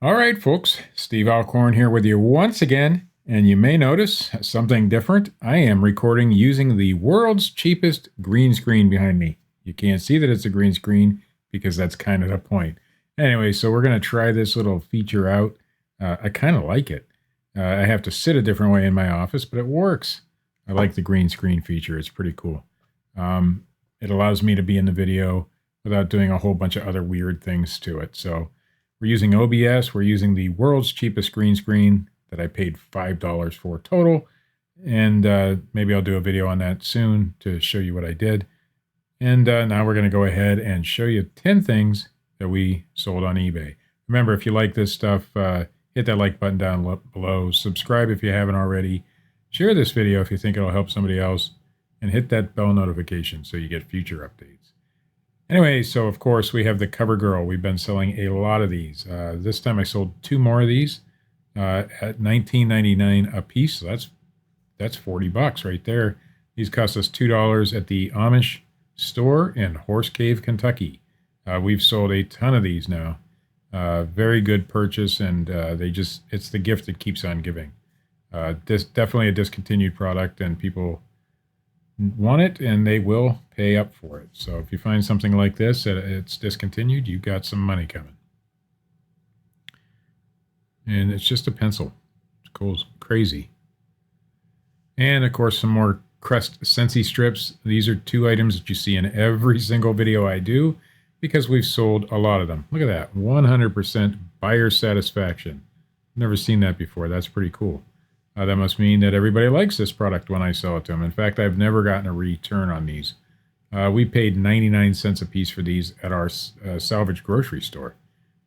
All right, folks. Steve Alcorn here with you once again. And you may notice something different. I am recording using the world's cheapest green screen behind me. You can't see that it's a green screen because that's kind of the point. Anyway, so we're going to try this little feature out. I kind of like it. I have to sit a different way in my office, but it works. I like the green screen feature. It's pretty cool. It allows me to be in the video without doing a whole bunch of other weird things to it. So we're using OBS. We're using the world's cheapest green screen that I paid $5 for total. And maybe I'll do a video on that soon to show you what I did. And now we're going to go ahead and show you 10 things that we sold on eBay. Remember, if you like this stuff, hit that like button down below. Subscribe if you haven't already. Share this video if you think it'll help somebody else. And hit that bell notification so you get future updates. Anyway, so of course we have the Cover Girl. We've been selling a lot of these. This time I sold 2 more of these at $19.99 a piece. So that's $40 right there. These cost us $2 at the Amish store in Horse Cave, Kentucky. We've sold a ton of these now. Very good purchase, and it's the gift that keeps on giving. This definitely a discontinued product, and people want it and they will pay up for it. So if you find something like this that it's discontinued, you've got some money coming. And it's just a pencil. It's cool, crazy. And of course, some more Crest Sensi strips. These are 2 items that you see in every single video I do because we've sold a lot of them. Look at that, 100% buyer satisfaction. Never seen that before. That's pretty cool. That must mean that everybody likes this product when I sell it to them. In fact, I've never gotten a return on these. We paid 99 cents a piece for these at our salvage grocery store.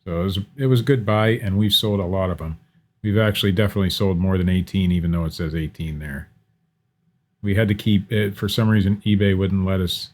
So it was a good buy, and we've sold a lot of them. We've actually definitely sold more than 18, even though it says 18 there. We had to keep it. For some reason, eBay wouldn't let us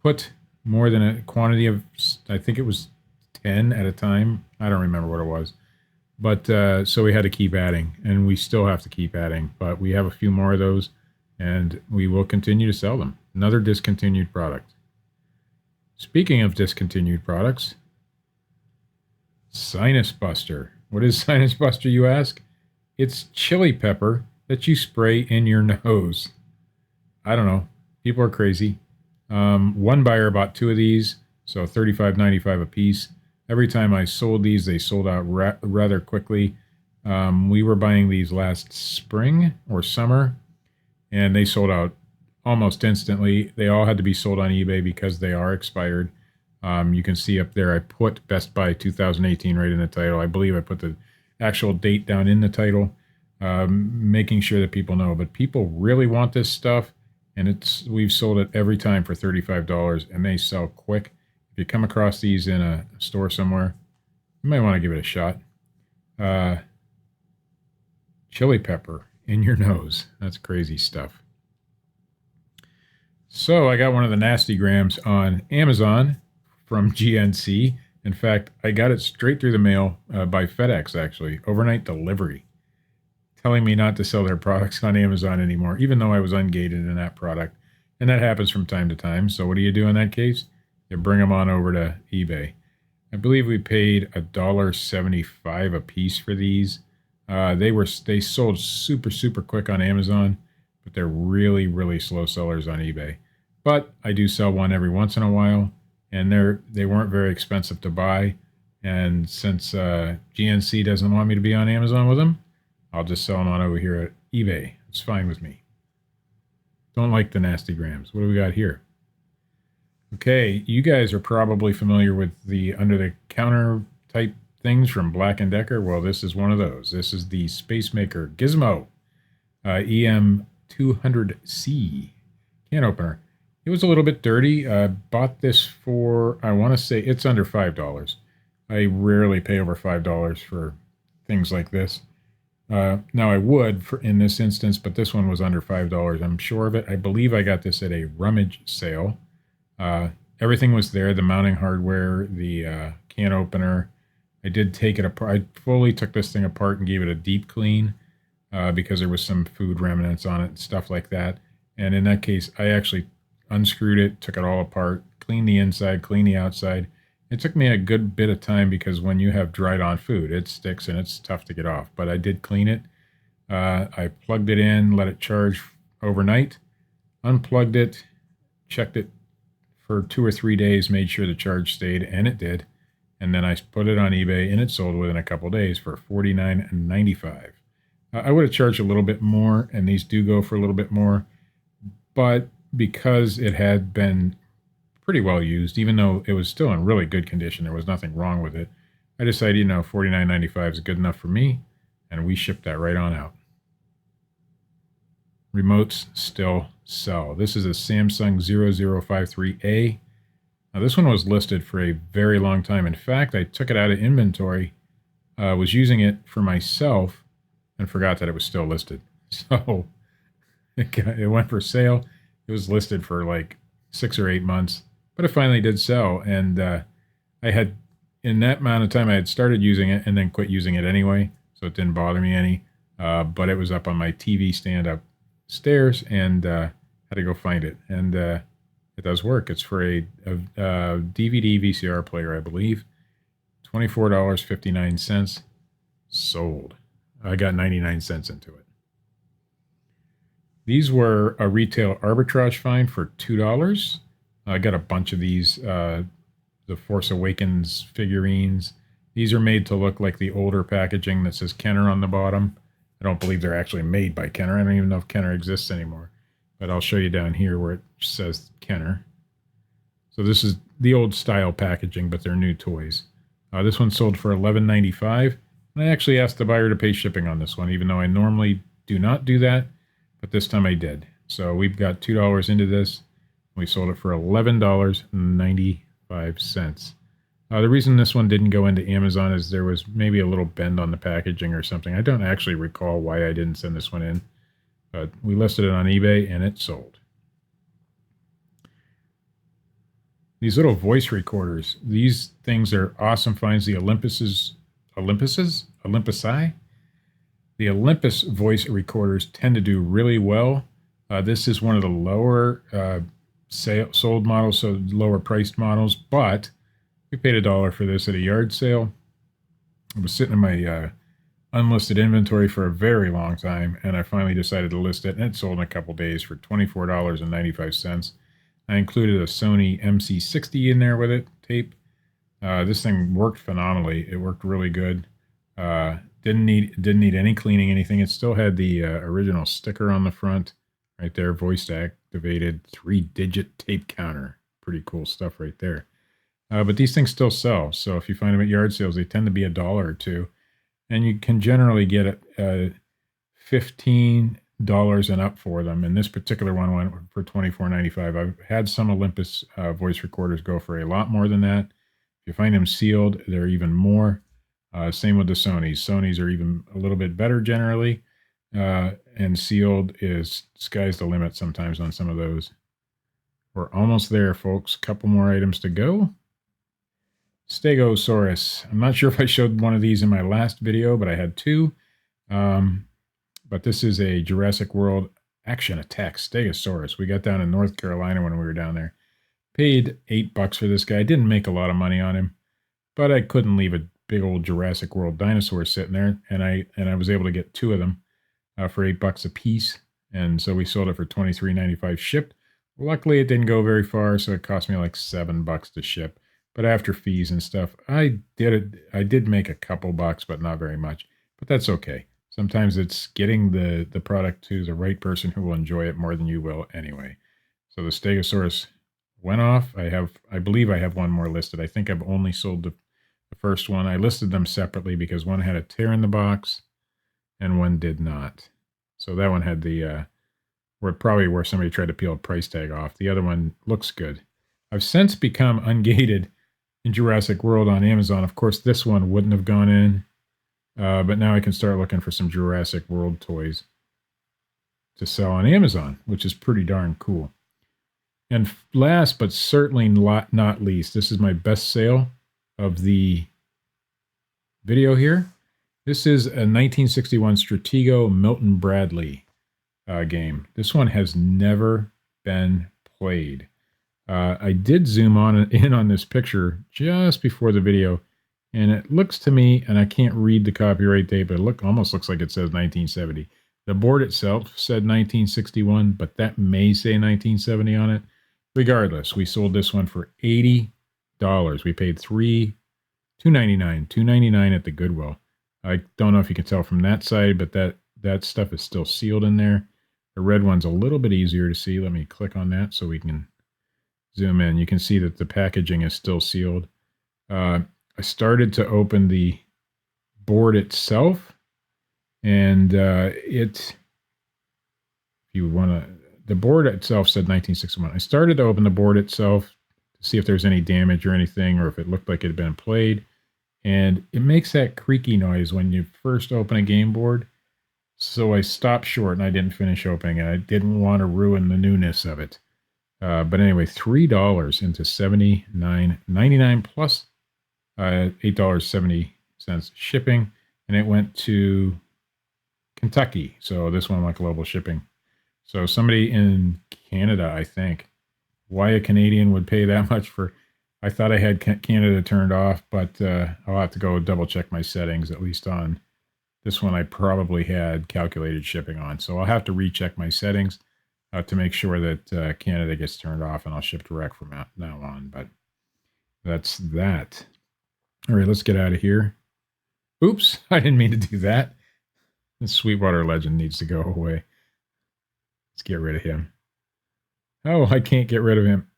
put more than a quantity of, I think it was 10 at a time. I don't remember what it was. But so we had to keep adding, and we still have to keep adding. But we have a few more of those, and we will continue to sell them. Another discontinued product. Speaking of discontinued products, Sinus Buster. What is Sinus Buster, you ask? It's chili pepper that you spray in your nose. I don't know. People are crazy. One buyer bought 2 of these, so $35.95 a piece. Every time I sold these, they sold out rather quickly. We were buying these last spring or summer, and they sold out almost instantly. They all had to be sold on eBay because they are expired. You can see up there I put Best Buy 2018 right in the title. I believe I put the actual date down in the title, making sure that people know. But people really want this stuff, and we've sold it every time for $35, and they sell quick. If you come across these in a store somewhere, you might want to give it a shot. Chili pepper in your nose. That's crazy stuff. So I got one of the Nasty Grams on Amazon from GNC. In fact, I got it straight through the mail by FedEx, actually. Overnight delivery. Telling me not to sell their products on Amazon anymore, even though I was ungated in that product. And that happens from time to time. So what do you do in that case? You bring them on over to eBay. I believe we paid $1.75 a piece for these. They sold super quick on Amazon, but they're really slow sellers on eBay. But I do sell one every once in a while, and they weren't very expensive to buy. And since GNC doesn't want me to be on Amazon with them, I'll just sell them on over here at eBay. It's fine with me. Don't like the Nasty Grams. What do we got here? Okay, you guys are probably familiar with the under-the-counter type things from Black & Decker. Well, this is one of those. This is the Space Maker Gizmo EM200C can opener. It was a little bit dirty. I bought this for, I want to say, it's under $5. I rarely pay over $5 for things like this. Now, I would in this instance, but this one was under $5. I'm sure of it. I believe I got this at a rummage sale. Everything was there, the mounting hardware, the can opener. I did take it apart. I fully took this thing apart and gave it a deep clean because there was some food remnants on it and stuff like that. And in that case, I actually unscrewed it, took it all apart, cleaned the inside, cleaned the outside, It took me a good bit of time because when you have dried on food, it sticks and it's tough to get off. But I did clean it. I plugged it in, let it charge overnight, unplugged it, checked it for 2 or 3 days, made sure the charge stayed, and it did. And then I put it on eBay, and it sold within a couple days for $49.95. I would have charged a little bit more, and these do go for a little bit more. But because it had been pretty well used, even though it was still in really good condition, there was nothing wrong with it, I decided, $49.95 is good enough for me, and we shipped that right on out. Remotes still sell. This is a Samsung 0053A. Now, this one was listed for a very long time. In fact, I took it out of inventory, was using it for myself, and forgot that it was still listed. So it went for sale. It was listed for like 6 or 8 months, but it finally did sell. And I had, in that amount of time, I had started using it and then quit using it anyway, so it didn't bother me any. But it was up on my TV stand upstairs, and had to go find it. And it does work. It's for a DVD VCR player, I believe. $24.59. Sold. I got 99 cents into it. These were a retail arbitrage find for $2. I got a bunch of these, the Force Awakens figurines. These are made to look like the older packaging that says Kenner on the bottom. I don't believe they're actually made by Kenner. I don't even know if Kenner exists anymore. But I'll show you down here where it says Kenner. So this is the old style packaging, but they're new toys. This one sold for $11.95. And I actually asked the buyer to pay shipping on this one, even though I normally do not do that. But this time I did. So we've got $2 into this. We sold it for $11.95. The reason this one didn't go into Amazon is there was maybe a little bend on the packaging or something. I don't actually recall why I didn't send this one in. But we listed it on eBay and it sold. These little voice recorders. These things are awesome finds. The Olympusi? The Olympus voice recorders tend to do really well. This is one of the lower sold models, so lower priced models, but we paid $1 for this at a yard sale. It was sitting in my unlisted inventory for a very long time, and I finally decided to list it, and it sold in a couple days for $24.95. I included a Sony MC60 in there with it, tape. This thing worked phenomenally. It worked really good. Didn't need any cleaning, anything. It still had the original sticker on the front, right there, voice activated 3-digit tape counter. Pretty cool stuff right there. But these things still sell. So if you find them at yard sales, they tend to be $1 or $2. And you can generally get it $15 and up for them. And this particular one went for $24.95. I've had some Olympus voice recorders go for a lot more than that. If you find them sealed, they're even more. Same with the Sonys. Sonys are even a little bit better generally. And sealed is sky's the limit sometimes on some of those. We're almost there, folks. Couple more items to go. Stegosaurus. I'm not sure if I showed one of these in my last video, but I had two. But this is a Jurassic World Action Attack Stegosaurus. We got down in North Carolina when we were down there. Paid $8 for this guy. I didn't make a lot of money on him, but I couldn't leave a big old Jurassic World dinosaur sitting there, and I was able to get two of them for $8 a piece, and so we sold it for $23.95 shipped. Luckily, it didn't go very far, so it cost me like $7 to ship. But after fees and stuff, I did make a couple bucks, but not very much. But that's okay. Sometimes it's getting the product to the right person who will enjoy it more than you will anyway. So the Stegosaurus went off. I believe I have one more listed. I think I've only sold the first one. I listed them separately because one had a tear in the box and one did not. So that one had the where somebody tried to peel a price tag off. The other one looks good. I've since become ungated in Jurassic World on Amazon. Of course, this one wouldn't have gone in, but now I can start looking for some Jurassic World toys to sell on Amazon, which is pretty darn cool. And last but certainly not least, this is my best sale of the video here. This is a 1961 Stratego Milton Bradley game. This one has never been played. I did zoom in on this picture just before the video, and it looks to me, and I can't read the copyright date, but it almost looks like it says 1970. The board itself said 1961, but that may say 1970 on it. Regardless, we sold this one for $80. We paid $2.99 at the Goodwill. I don't know if you can tell from that side, but that stuff is still sealed in there. The red one's a little bit easier to see. Let me click on that so we can zoom in. You can see that the packaging is still sealed. I started to open the board itself, and if you want to, the board itself said 1961. I started to open the board itself to see if there's any damage or anything, or if it looked like it had been played. And it makes that creaky noise when you first open a game board. So I stopped short and I didn't finish opening it. I didn't want to ruin the newness of it. But anyway, $3 into $79.99 plus $8.70 shipping. And it went to Kentucky. So this one went global shipping. So somebody in Canada, I think. Why a Canadian would pay that much for... I thought I had Canada turned off, but I'll have to go double check my settings, at least on this one I probably had calculated shipping on. So I'll have to recheck my settings to make sure that Canada gets turned off, and I'll ship direct from now on. But that's that. All right, let's get out of here. Oops, I didn't mean to do that. The Sweetwater Legend needs to go away. Let's get rid of him. Oh, I can't get rid of him.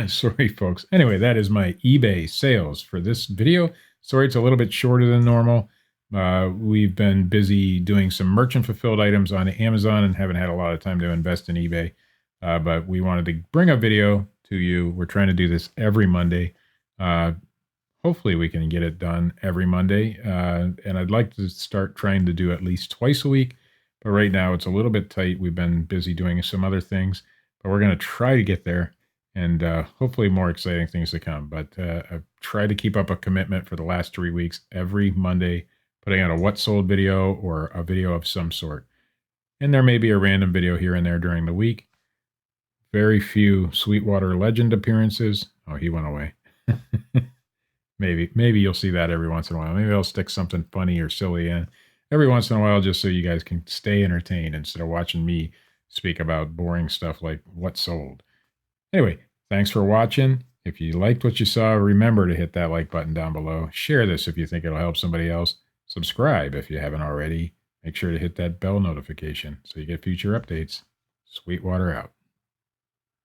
Sorry, folks. Anyway, that is my eBay sales for this video. Sorry, it's a little bit shorter than normal. We've been busy doing some merchant fulfilled items on Amazon and haven't had a lot of time to invest in eBay. But we wanted to bring a video to you. We're trying to do this every Monday. Hopefully we can get it done every Monday. And I'd like to start trying to do at least twice a week. But right now it's a little bit tight. We've been busy doing some other things. But we're going to try to get there. And hopefully more exciting things to come. But I've tried to keep up a commitment for the last 3 weeks, every Monday, putting out a what sold video or a video of some sort. And there may be a random video here and there during the week. Very few Sweetwater Legend appearances. Oh, he went away. Maybe you'll see that every once in a while. Maybe I'll stick something funny or silly in every once in a while just so you guys can stay entertained instead of watching me speak about boring stuff like what sold. Anyway, thanks for watching. If you liked what you saw, remember to hit that like button down below. Share this if you think it'll help somebody else. Subscribe if you haven't already. Make sure to hit that bell notification so you get future updates. Sweetwater out.